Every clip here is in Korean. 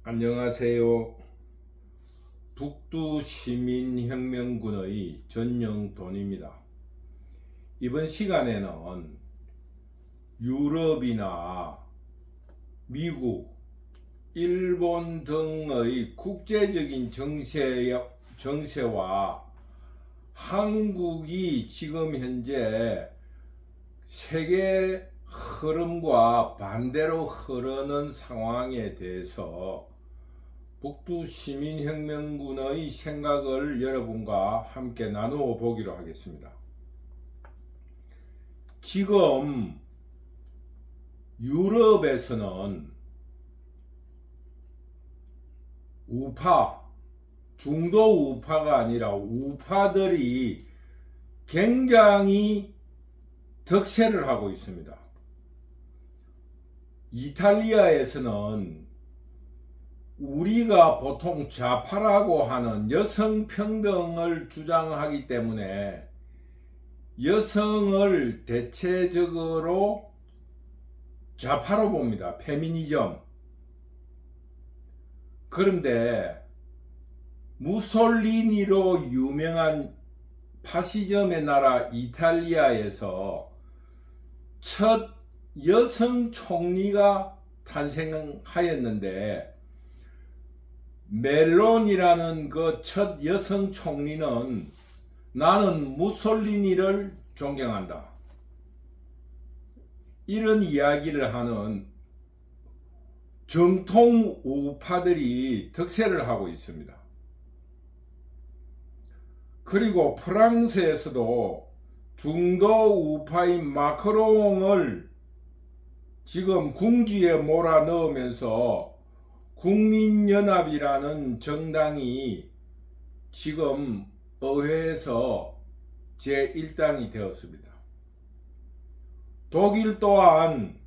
안녕하세요. 북두시민혁명군의 전영돈입니다. 이번 시간에는 유럽이나 미국, 일본 등의 국제적인 정세와 한국이 지금 현재 세계 흐름과 반대로 흐르는 상황에 대해서 북두시민혁명군의 생각을 여러분과 함께 나누어 보기로 하겠습니다. 지금 유럽에서는 우파, 중도 우파가 아니라 우파들이 굉장히 득세를 하고 있습니다. 이탈리아에서는 우리가 보통 좌파라고 하는 여성 평등을 주장하기 때문에 여성을 대체적으로 좌파로 봅니다. 페미니즘. 그런데 무솔리니로 유명한 파시즘의 나라 이탈리아에서 첫 여성 총리가 탄생하였는데, 멜론이라는 그 첫 여성 총리는 나는 무솔리니를 존경한다, 이런 이야기를 하는 정통 우파들이 득세를 하고 있습니다. 그리고 프랑스에서도 중도 우파인 마크롱을 지금 궁지에 몰아넣으면서 국민연합이라는 정당이 지금 의회에서 제1당이 되었습니다. 독일 또한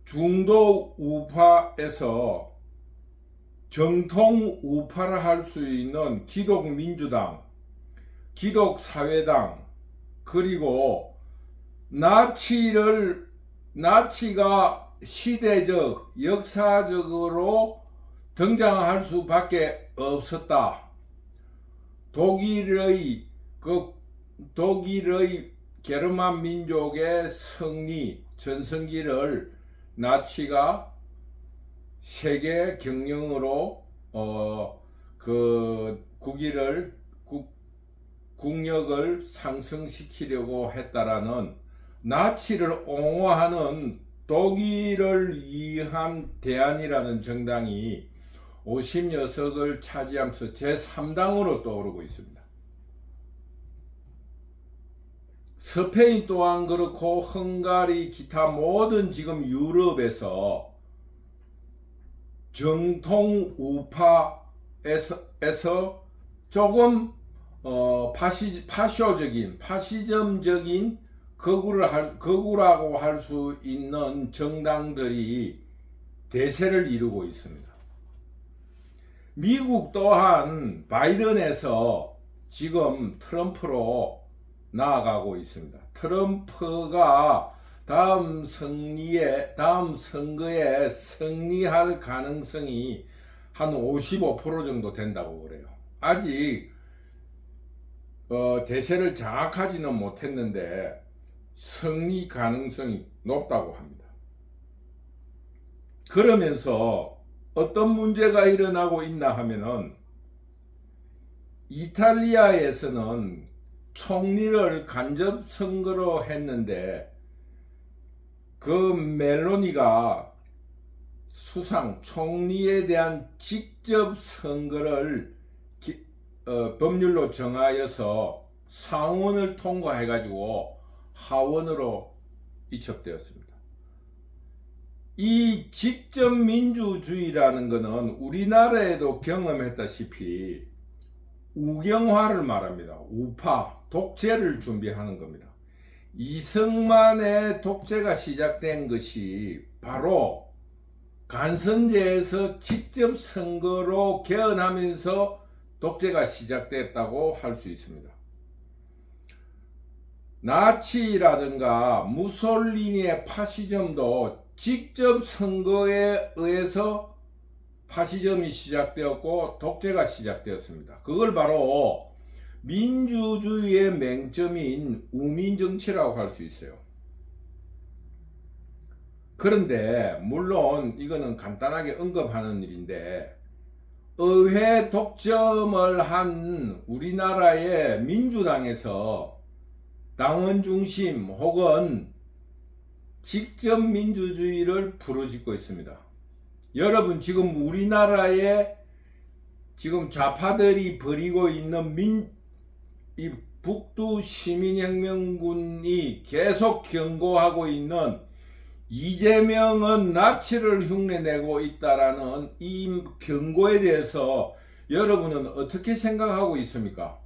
중도 우파에서 정통 우파를 할 수 있는 기독민주당, 기독사회당, 그리고 나치가 시대적, 역사적으로 등장할 수밖에 없었다. 독일의 게르만 민족의 승리, 전성기를 나치가 세계 경영으로 국력을 상승시키려고 했다라는, 나치를 옹호하는 독일을 위한 대안이라는 정당이 50여석을 차지하면서 제3당으로 떠오르고 있습니다. 스페인 또한 그렇고 헝가리, 기타 모든 지금 유럽에서 정통 우파에서 조금 파시즘적인 극우라고 할 수 있는 정당들이 대세를 이루고 있습니다. 미국 또한 바이든에서 지금 트럼프로 나아가고 있습니다. 트럼프가 다음 선거에 승리할 가능성이 한 55% 정도 된다고 그래요. 아직 대세를 장악하지는 못했는데 승리 가능성이 높다고 합니다. 그러면서 어떤 문제가 일어나고 있나 하면은, 이탈리아에서는 총리를 간접 선거로 했는데 그 멜로니가 총리에 대한 직접 선거를 법률로 정하여서 상원을 통과해가지고 하원으로 이첩되었습니다. 이 직접 민주주의라는 것은 우리나라에도 경험했다시피 우경화를 말합니다. 우파, 독재를 준비하는 겁니다. 이승만의 독재가 시작된 것이 바로 간선제에서 직접 선거로 개헌하면서 독재가 시작됐다고 할 수 있습니다. 나치라든가 무솔리니의 파시즘도 직접 선거에 의해서 파시즘이 시작되었고 독재가 시작되었습니다. 그걸 바로 민주주의의 맹점인 우민정치라고 할 수 있어요. 그런데 물론 이거는 간단하게 언급하는 일인데, 의회 독점을 한 우리나라의 민주당에서 당원 중심 혹은 직접 민주주의를 부르짖고 있습니다. 여러분, 지금 우리나라에 지금 좌파들이 벌이고 있는 이 북두 시민혁명군이 계속 경고하고 있는 이재명은 나치를 흉내내고 있다라는 이 경고에 대해서 여러분은 어떻게 생각하고 있습니까?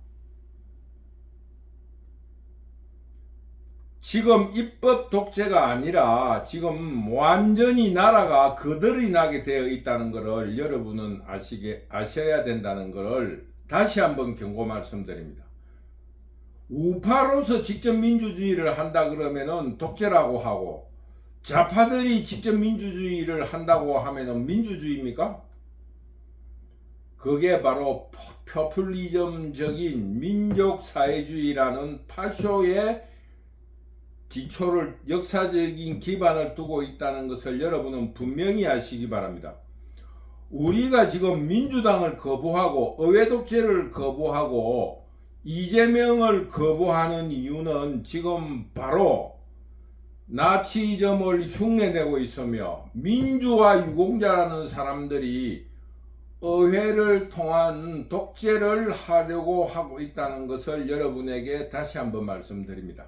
지금 입법 독재가 아니라 지금 완전히 나라가 거덜이 나게 되어 있다는 것을 여러분은 아셔야 된다는 것을 다시 한번 경고 말씀드립니다. 우파로서 직접 민주주의를 한다 그러면은 독재라고 하고, 좌파들이 직접 민주주의를 한다고 하면은 민주주의입니까? 그게 바로 포퓰리즘적인 민족사회주의라는 파쇼의 기초를, 역사적인 기반을 두고 있다는 것을 여러분은 분명히 아시기 바랍니다. 우리가 지금 민주당을 거부하고 의회 독재를 거부하고 이재명을 거부하는 이유는 지금 바로 나치즘을 흉내내고 있으며 민주화 유공자라는 사람들이 의회를 통한 독재를 하려고 하고 있다는 것을 여러분에게 다시 한번 말씀드립니다.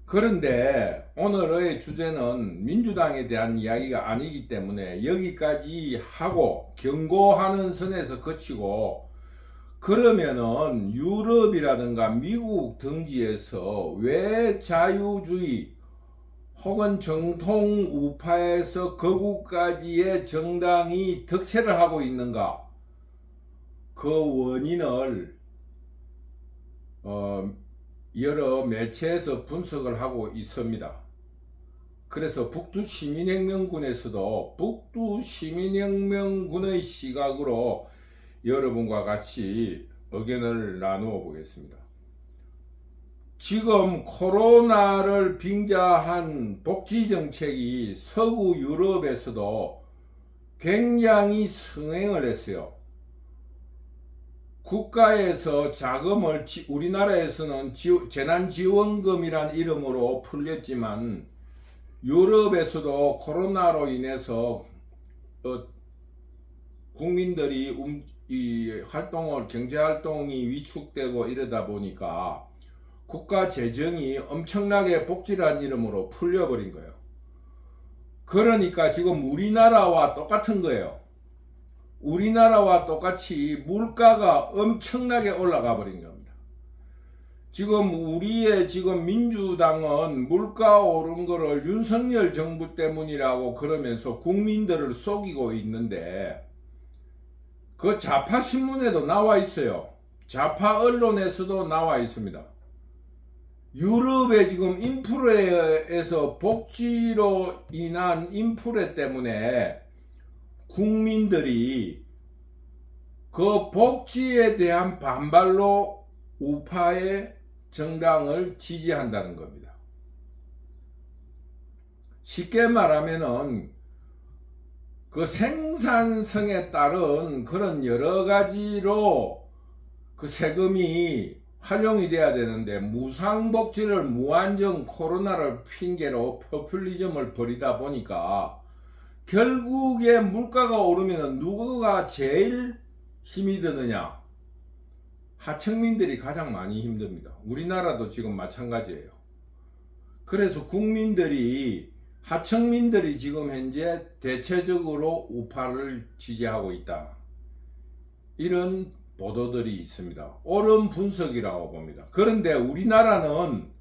그런데 오늘의 주제는 민주당에 대한 이야기가 아니기 때문에 여기까지 하고 경고하는 선에서 그치고, 그러면은 유럽이라든가 미국 등지에서 왜 자유주의 혹은 정통 우파에서 거구까지의 정당이 득세를 하고 있는가? 그 원인을 여러 매체에서 분석을 하고 있습니다. 그래서 북두시민혁명군에서도 북두시민혁명군의 시각으로 여러분과 같이 의견을 나누어 보겠습니다. 지금 코로나를 빙자한 복지정책이 서구 유럽에서도 굉장히 성행을 했어요. 국가에서 자금을, 우리나라에서는 재난지원금이란 이름으로 풀렸지만 유럽에서도 코로나로 인해서 국민들이 경제활동이 위축되고 이러다 보니까 국가 재정이 엄청나게 복지란 이름으로 풀려버린 거예요. 그러니까 지금 우리나라와 똑같은 거예요. 우리나라와 똑같이 물가가 엄청나게 올라가 버린 겁니다. 지금 우리의 민주당은 물가 오른 거를 윤석열 정부 때문이라고 그러면서 국민들을 속이고 있는데, 그 좌파 신문에도 나와 있어요. 좌파 언론에서도 나와 있습니다. 유럽의 지금 인플레에서 복지로 인한 인플레 때문에 국민들이 그 복지에 대한 반발로 우파의 정당을 지지한다는 겁니다. 쉽게 말하면은 그 생산성에 따른 그런 여러 가지로 그 세금이 활용이 돼야 되는데, 무상복지를 무한정 코로나를 핑계로 포퓰리즘을 벌이다 보니까 결국에 물가가 오르면 누구가 제일 힘이 드느냐? 하층민들이 가장 많이 힘듭니다. 우리나라도 지금 마찬가지예요. 그래서 하층민들이 지금 현재 대체적으로 우파를 지지하고 있다, 이런 보도들이 있습니다. 옳은 분석이라고 봅니다. 그런데 우리나라는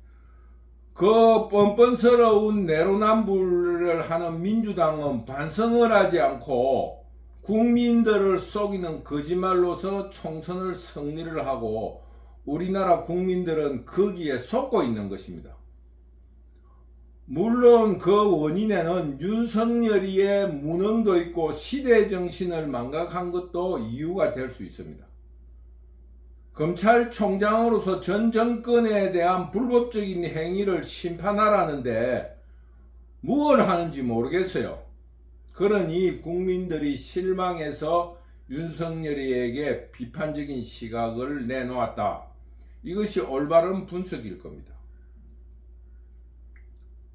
그 뻔뻔스러운 내로남불을 하는 민주당은 반성을 하지 않고 국민들을 속이는 거짓말로서 총선을 승리를 하고, 우리나라 국민들은 거기에 속고 있는 것입니다. 물론 그 원인에는 윤석열이의 무능도 있고 시대 정신을 망각한 것도 이유가 될 수 있습니다. 검찰총장으로서 전 정권에 대한 불법적인 행위를 심판하라는데 무엇을 하는지 모르겠어요. 그러니 국민들이 실망해서 윤석열이에게 비판적인 시각을 내놓았다. 이것이 올바른 분석일 겁니다.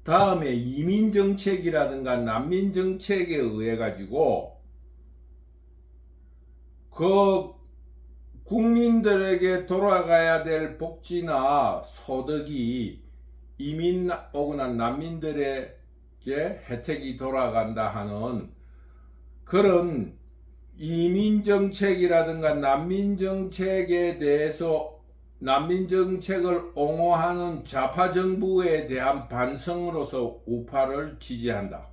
다음에 이민정책이라든가 난민정책에 의해 가지고 그 국민들에게 돌아가야 될 복지나 소득이 이민 오거나 난민들에게 혜택이 돌아간다 하는 그런 이민정책이라든가 난민정책에 대해서 난민정책을 옹호하는 좌파 정부에 대한 반성으로서 우파를 지지한다.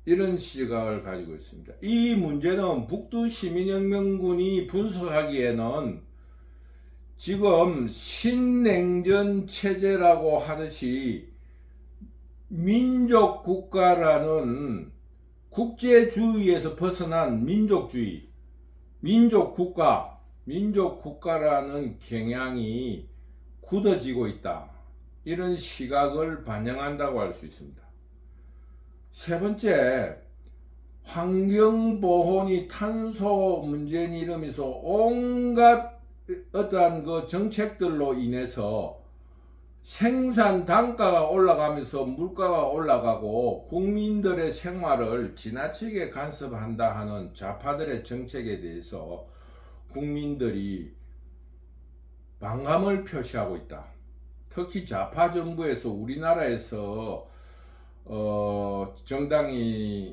이런 시각을 가지고 있습니다. 이 문제는 북두 시민혁명군이 분석하기에는 지금 신냉전 체제라고 하듯이 민족국가라는 국제주의에서 벗어난 민족주의, 민족국가라는 경향이 굳어지고 있다. 이런 시각을 반영한다고 할 수 있습니다. 세 번째, 환경보호니 탄소 문제니 이러면서 온갖 어떠한 그 정책들로 인해서 생산 단가가 올라가면서 물가가 올라가고 국민들의 생활을 지나치게 간섭한다 하는 좌파들의 정책에 대해서 국민들이 반감을 표시하고 있다. 특히 좌파 정부에서 우리나라에서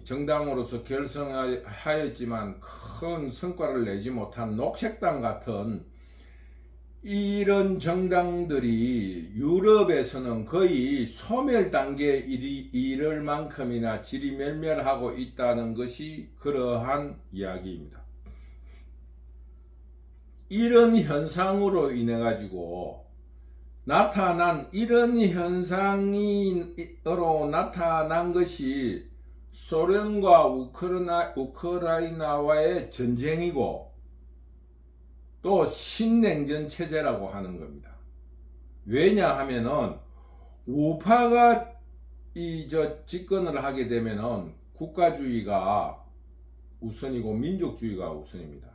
정당으로서 결성하였지만 큰 성과를 내지 못한 녹색당 같은 이런 정당들이 유럽에서는 거의 소멸 단계에 이를 만큼이나 지리멸멸하고 있다는 것이 그러한 이야기입니다. 이런 현상으로 인해 가지고 이런 현상으로 나타난 것이 소련과 우크라이나와의 전쟁이고 또 신냉전 체제라고 하는 겁니다. 왜냐하면은 우파가 집권을 하게 되면은 국가주의가 우선이고 민족주의가 우선입니다.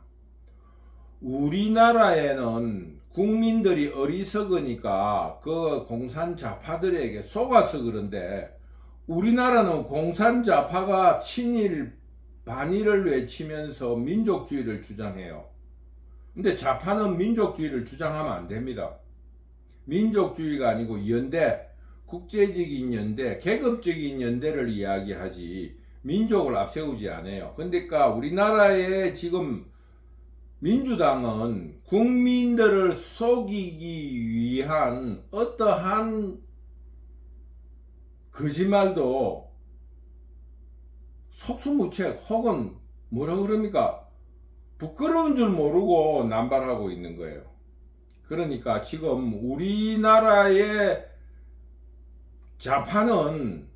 우리나라에는 국민들이 어리석으니까 그 공산좌파들에게 속아서 그런데 우리나라는 공산좌파가 친일 반일을 외치면서 민족주의를 주장해요. 근데 좌파는 민족주의를 주장하면 안 됩니다. 민족주의가 아니고 연대, 국제적인 연대, 계급적인 연대를 이야기하지 민족을 앞세우지 않아요. 그러니까 우리나라의 지금 민주당은 국민들을 속이기 위한 어떠한 거짓말도 속수무책 혹은 뭐라 그럽니까? 부끄러운 줄 모르고 남발하고 있는 거예요. 그러니까 지금 우리나라의 좌파는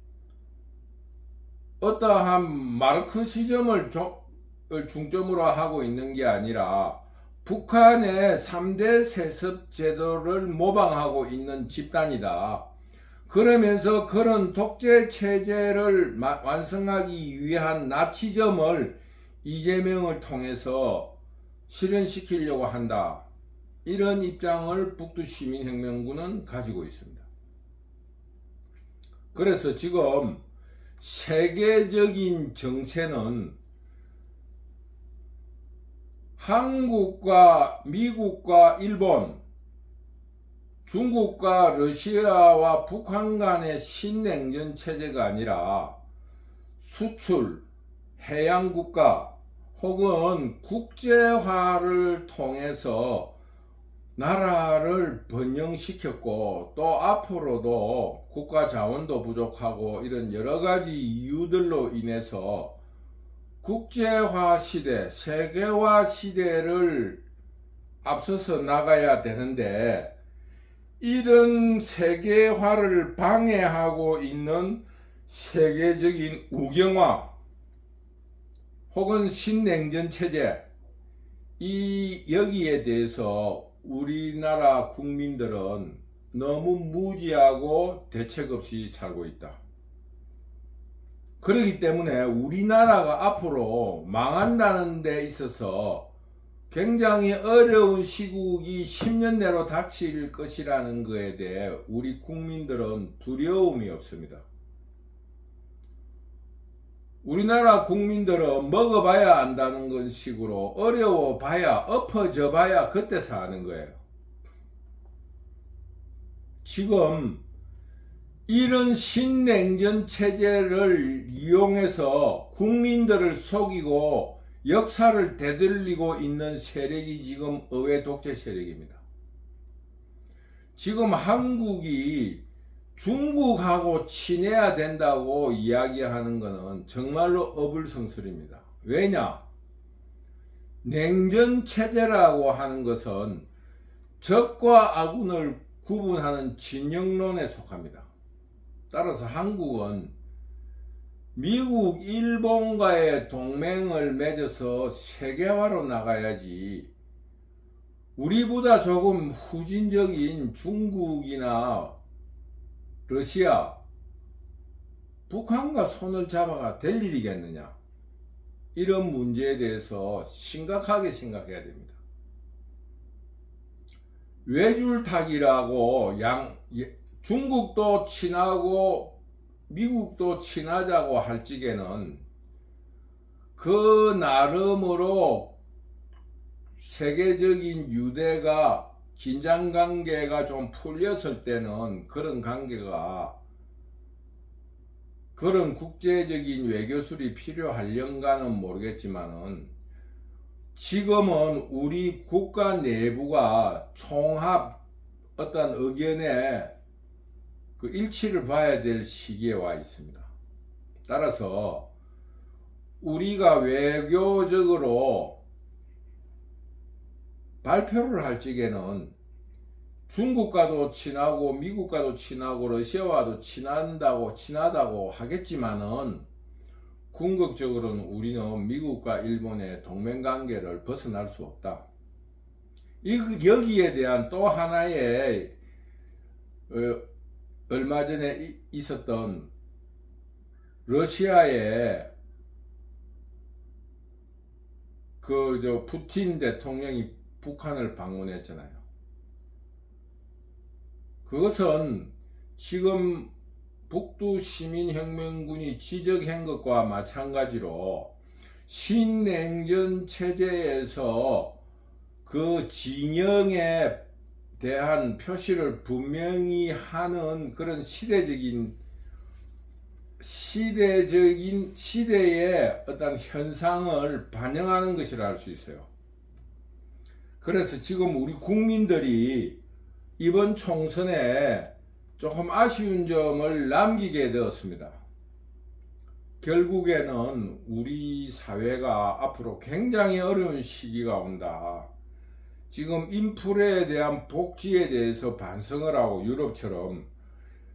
어떠한 마르크시즘을 중점으로 하고 있는 게 아니라 북한의 3대 세습 제도를 모방하고 있는 집단이다. 그러면서 그런 독재 체제를 완성하기 위한 나치즘을 이재명을 통해서 실현시키려고 한다. 이런 입장을 북두시민혁명군은 가지고 있습니다. 그래서 지금 세계적인 정세는 한국과 미국과 일본, 중국과 러시아와 북한 간의 신냉전 체제가 아니라 수출, 해양국가 혹은 국제화를 통해서 나라를 번영시켰고 또 앞으로도 국가 자원도 부족하고 이런 여러 가지 이유들로 인해서 국제화 시대, 세계화 시대를 앞서서 나가야 되는데 이런 세계화를 방해하고 있는 세계적인 우경화 혹은 신냉전 체제, 여기에 대해서 우리나라 국민들은 너무 무지하고 대책 없이 살고 있다. 그렇기 때문에 우리나라가 앞으로 망한다는 데 있어서 굉장히 어려운 시국이 10년 내로 닥칠 것이라는 것에 대해 우리 국민들은 두려움이 없습니다. 우리나라 국민들은 먹어봐야 안다는 건 식으로 어려워봐야 엎어져봐야 그때 사는 거예요. 지금 이런 신냉전 체제를 이용해서 국민들을 속이고 역사를 되돌리고 있는 세력이 지금 의회 독재 세력입니다. 지금 한국이 중국하고 친해야 된다고 이야기하는 것은 정말로 어불성설입니다. 왜냐? 냉전 체제라고 하는 것은 적과 아군을 구분하는 진영론에 속합니다. 따라서 한국은 미국, 일본과의 동맹을 맺어서 세계화로 나가야지 우리보다 조금 후진적인 중국이나 러시아, 북한과 손을 잡아가 될 일이겠느냐, 이런 문제에 대해서 심각하게 생각해야 됩니다. 외줄타기라고 중국도 친하고 미국도 친하자고 할 적에는 그 나름으로 세계적인 유대가 긴장관계가 좀 풀렸을 때는 그런 관계가 그런 국제적인 외교술이 필요할런가는 모르겠지만은 지금은 우리 국가 내부가 총합 어떤 의견에 그 일치를 봐야 될 시기에 와 있습니다. 따라서 우리가 외교적으로 발표를 할 적에는 중국과도 친하고 미국과도 친하고 러시아와도 친하다고 하겠지만은 궁극적으로는 우리는 미국과 일본의 동맹관계를 벗어날 수 없다. 여기에 대한 또 하나의 얼마 전에 있었던 러시아의 푸틴 대통령이 북한을 방문했잖아요. 그것은 지금 북두 시민혁명군이 지적한 것과 마찬가지로 신냉전 체제에서 그 진영에 대한 표시를 분명히 하는 그런 시대의 어떤 현상을 반영하는 것이라 할 수 있어요. 그래서 지금 우리 국민들이 이번 총선에 조금 아쉬운 점을 남기게 되었습니다. 결국에는 우리 사회가 앞으로 굉장히 어려운 시기가 온다. 지금 인플레에 대한 복지에 대해서 반성을 하고 유럽처럼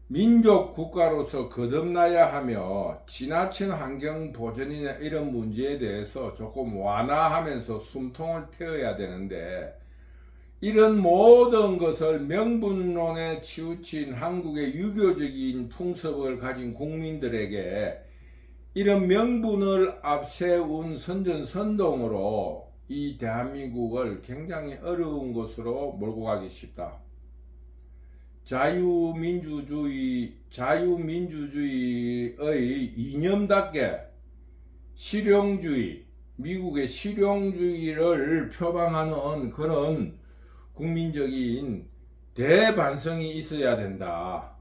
민족 국가로서 거듭나야 하며 지나친 환경 보전이나 이런 문제에 대해서 조금 완화하면서 숨통을 트여야 되는데, 이런 모든 것을 명분론에 치우친 한국의 유교적인 풍습을 가진 국민들에게 이런 명분을 앞세운 선전선동으로 이 대한민국을 굉장히 어려운 곳으로 몰고 가기 쉽다. 자유민주주의의 이념답게 실용주의, 미국의 실용주의를 표방하는 그런 국민적인 대반성이 있어야 된다.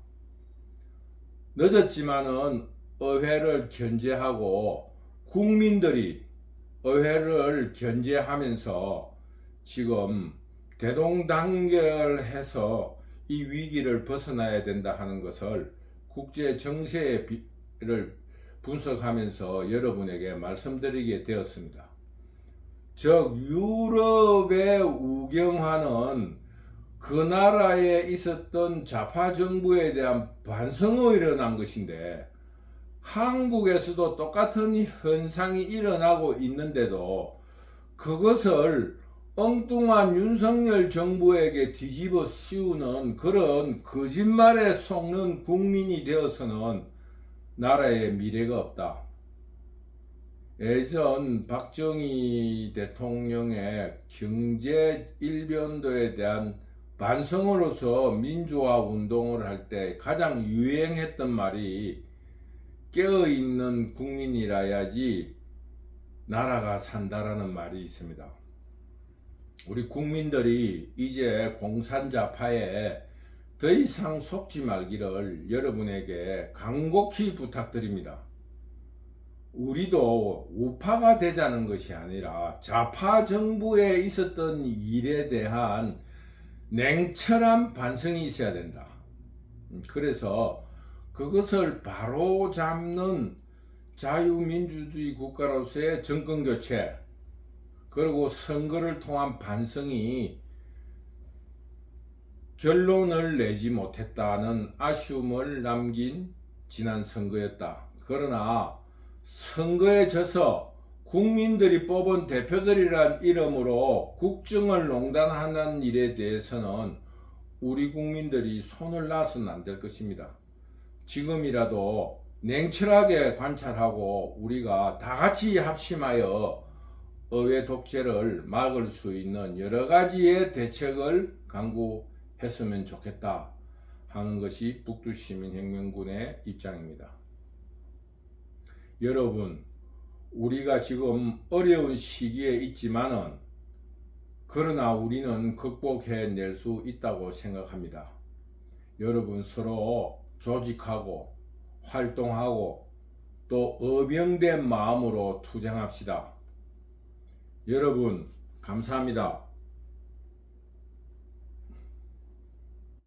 늦었지만은 의회를 견제하고 국민들이 의회를 견제하면서 지금 대동단결해서 이 위기를 벗어나야 된다 하는 것을 국제 정세를 분석하면서 여러분에게 말씀드리게 되었습니다. 즉 유럽의 우경화는 그 나라에 있었던 좌파 정부에 대한 반성이 일어난 것인데, 한국에서도 똑같은 현상이 일어나고 있는데도 그것을 엉뚱한 윤석열 정부에게 뒤집어 씌우는 그런 거짓말에 속는 국민이 되어서는 나라에 미래가 없다. 예전 박정희 대통령의 경제 일변도에 대한 반성으로서 민주화 운동을 할 때 가장 유행했던 말이 깨어있는 국민이라야지 나라가 산다라는 말이 있습니다. 우리 국민들이 이제 공산자파에 더 이상 속지 말기를 여러분에게 간곡히 부탁드립니다. 우리도 우파가 되자는 것이 아니라 좌파 정부에 있었던 일에 대한 냉철한 반성이 있어야 된다. 그래서 그것을 바로 잡는 자유민주주의 국가로서의 정권교체, 그리고 선거를 통한 반성이 결론을 내지 못했다는 아쉬움을 남긴 지난 선거였다. 그러나 선거에 져서 국민들이 뽑은 대표들이란 이름으로 국정을 농단하는 일에 대해서는 우리 국민들이 손을 놔서는 안 될 것입니다. 지금이라도 냉철하게 관찰하고 우리가 다 같이 합심하여 의회 독재를 막을 수 있는 여러 가지의 대책을 강구했으면 좋겠다 하는 것이 북두시민혁명군의 입장입니다. 여러분, 우리가 지금 어려운 시기에 있지만은 그러나 우리는 극복해낼 수 있다고 생각합니다. 여러분, 서로 조직하고 활동하고 또 어병된 마음으로 투쟁합시다. 여러분, 감사합니다.